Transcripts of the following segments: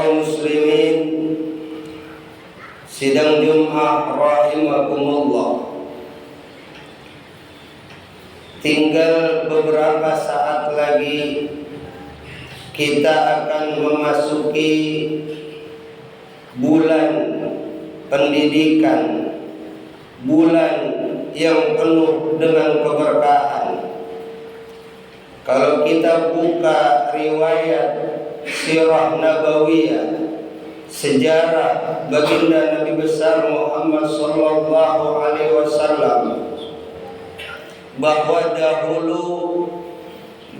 kaum muslimin sidang Jumat rahimakumullah. Tinggal beberapa saat lagi kita akan memasuki bulan pendidikan, bulan yang penuh dengan keberkahan. Kalau kita buka riwayat sirah nabawiyah, sejarah baginda Nabi besar Muhammad sallallahu alaihi wasallam, bahwa dahulu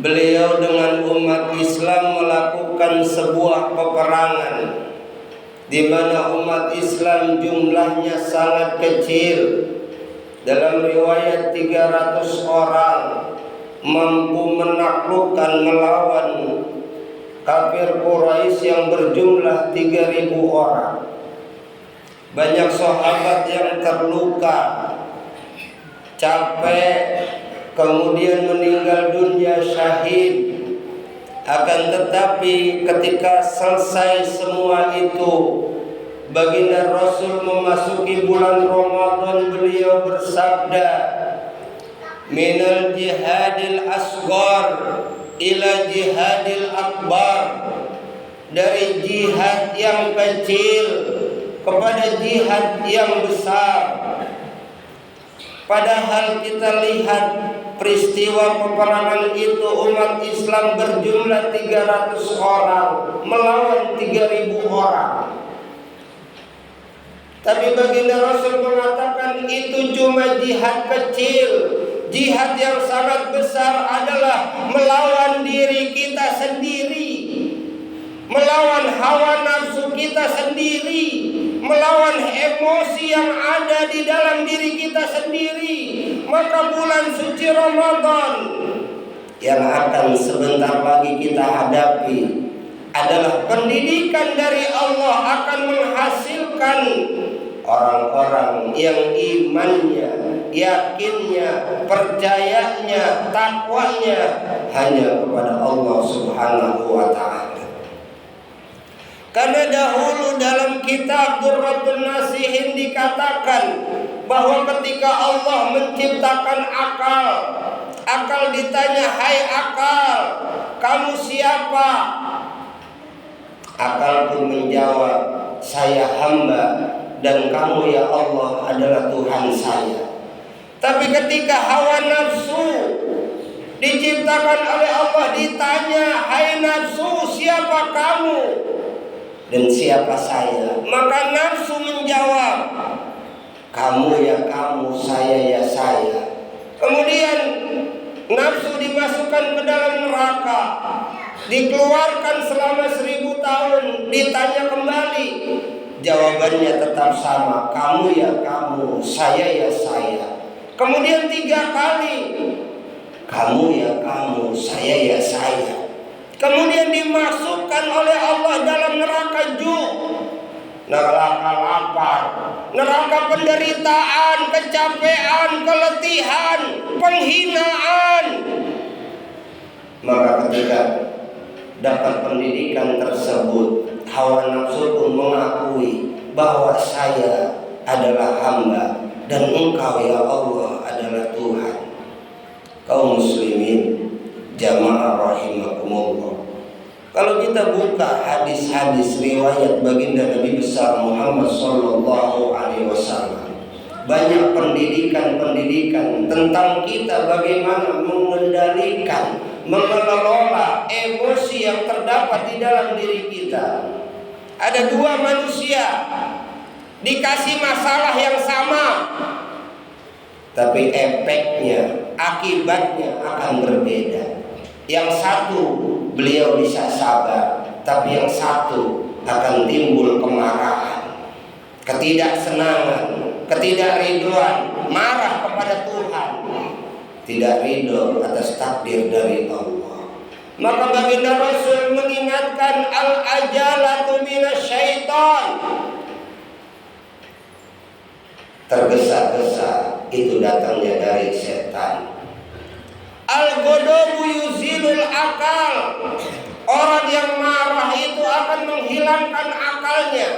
beliau dengan umat Islam melakukan sebuah peperangan di mana umat Islam jumlahnya sangat kecil. Dalam riwayat 300 orang mampu menaklukkan melawan kafir Quraisy yang berjumlah 3.000 orang. Banyak sahabat yang terluka, capek, kemudian meninggal dunia syahid. Akan tetapi ketika selesai semua itu, baginda Rasul memasuki bulan Ramadan, beliau bersabda, minal jihadil asghar ila jihadil akbar, dari jihad yang kecil kepada jihad yang besar. Padahal kita lihat peristiwa peperangan itu, umat Islam berjumlah 300 orang melawan 3.000 orang. Tapi baginda Rasul mengatakan itu cuma jihad kecil. Jihad yang sangat besar adalah melawan diri kita sendiri, melawan hawa nafsu kita sendiri, melawan emosi yang ada di dalam diri kita sendiri. Maka bulan suci Ramadan yang akan sebentar lagi kita hadapi adalah pendidikan dari Allah, akan menghasilkan orang-orang yang imannya, yakinnya, percayanya, takwanya hanya kepada Allah Subhanahu wa ta'ala. Karena dahulu dalam kitab Durratun Nasihin dikatakan bahwa ketika Allah menciptakan akal, akal ditanya, hai akal, kamu siapa? Akal pun menjawab, saya hamba dan kamu ya Allah adalah Tuhan saya. Tapi ketika hawa nafsu diciptakan oleh Allah, ditanya, hai nafsu, siapa kamu dan siapa saya? Maka nafsu menjawab, kamu ya kamu, saya ya saya. Kemudian nafsu dimasukkan ke dalam neraka, dikeluarkan selama 1000 tahun, ditanya kembali, jawabannya tetap sama, kamu ya kamu, saya ya saya. Kemudian 3 kali, kamu ya kamu, saya ya saya. Kemudian dimasukkan oleh Allah dalam neraka Ju', neraka lapar, neraka penderitaan, kecapean, keletihan, penghinaan. Maka ketika dapat pendidikan tersebut, hawa nafsu pun mengakui bahwa saya adalah hamba dan engkau ya Allah adalah Tuhan. Kaum muslimin jamaah rahimakumullah, kalau kita buka hadis-hadis riwayat baginda Nabi besar Muhammad sallallahu alaihi wasallam, banyak pendidikan-pendidikan tentang kita bagaimana mengendalikan, mengelola emosi yang terdapat di dalam diri kita. Ada 2 manusia dikasih masalah yang sama, tapi efeknya, akibatnya akan berbeda. Yang satu beliau bisa sabar, tapi yang satu akan timbul kemarahan, ketidaksenangan, ketidakridhoan, marah kepada Tuhan, tidak ridho atas takdir dari Allah. Maka baginda Rasul mengingatkan, al-ajalatu minasyaiton, tergesa-gesa itu datangnya dari setan. Al-ghadabu yuzilul akal, Orang yang marah itu akan menghilangkan akalnya.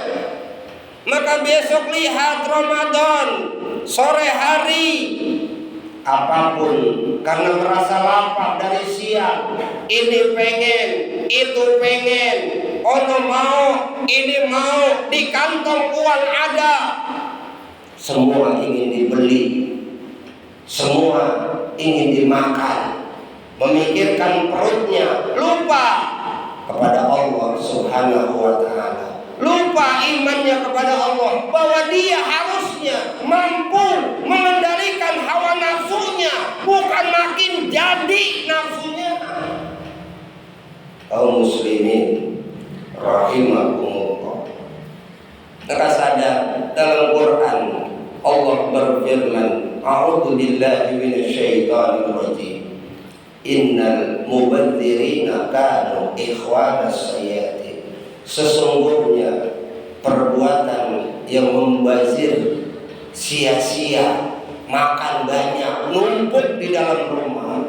Maka besok lihat Ramadan sore hari, apapun karena merasa lapar dari siang, ini pengen, itu pengen, ono mau, ini mau, di kantong uang ada, semua ingin dibeli, semua ingin dimakan, memikirkan perutnya, lupa kepada Allah Subhanahu wa ta'ala. Lupa imannya kepada Allah, bahwa dia harusnya mampu mengendalikan hawa nafsunya, bukan makin jadi nafsunya. Kaum muslimin rahimakumullah, maka sadar dalam Quran Allah berfirman, a'udzu billahi minasyaitonir rajim, innal mubadzirina kanu ikhwanas sayyi'in. Sesungguhnya perbuatan yang membazir, sia-sia, makan banyak, numpuk di dalam rumah,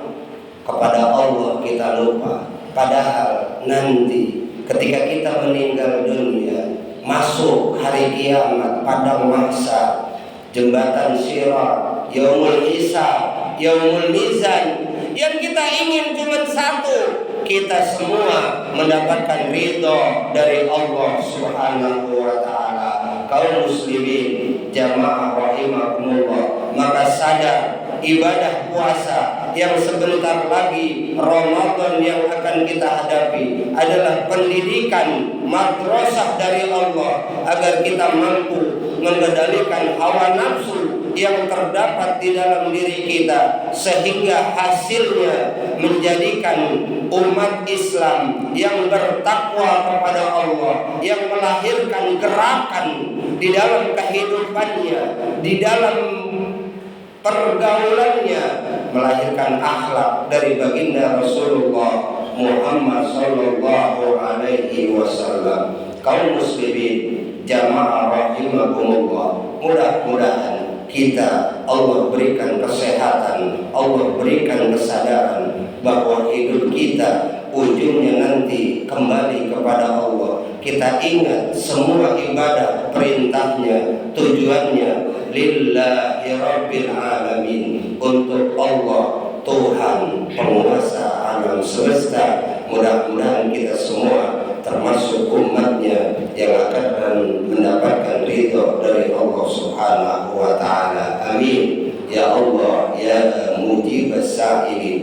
kepada Allah kita lupa. Padahal nanti ketika kita meninggal dunia, masuk hari kiamat, padang mahsyar, jembatan Sirat, yaumul hisab, yaumul mizan, yang kita ingin cuma satu, kita semua mendapatkan ridho dari Allah Subhanahu wa ta'ala. Kaum muslimin jamaah rahimakumullah, maka sadar ibadah puasa yang sebentar lagi Ramadan yang akan kita hadapi adalah pendidikan madrasah dari Allah agar kita mampu mengendalikan hawa nafsu yang terdapat di dalam diri kita, sehingga hasilnya menjadikan umat Islam yang bertakwa kepada Allah, yang melahirkan gerakan di dalam kehidupannya, di dalam pergaulannya, melahirkan akhlak dari baginda Rasulullah Muhammad sallallahu alaihi wasallam. Kaum muslimin jamaah rahimakumullah, mudah-mudahan kita Allah berikan kesehatan, Allah berikan kesadaran bahwa hidup kita ujungnya nanti kembali kepada Allah. Kita ingat semua ibadah perintahnya, tujuannya lillahi rabbil alamin, untuk Allah Tuhan penguasa alam semesta. Mudah-mudahan kita semua termasuk umatnya yang akan mendapatkan ridho dari Allah Subhanahu wa ta'ala. Amin. Ya Allah, ya mujib as-sa'ilin,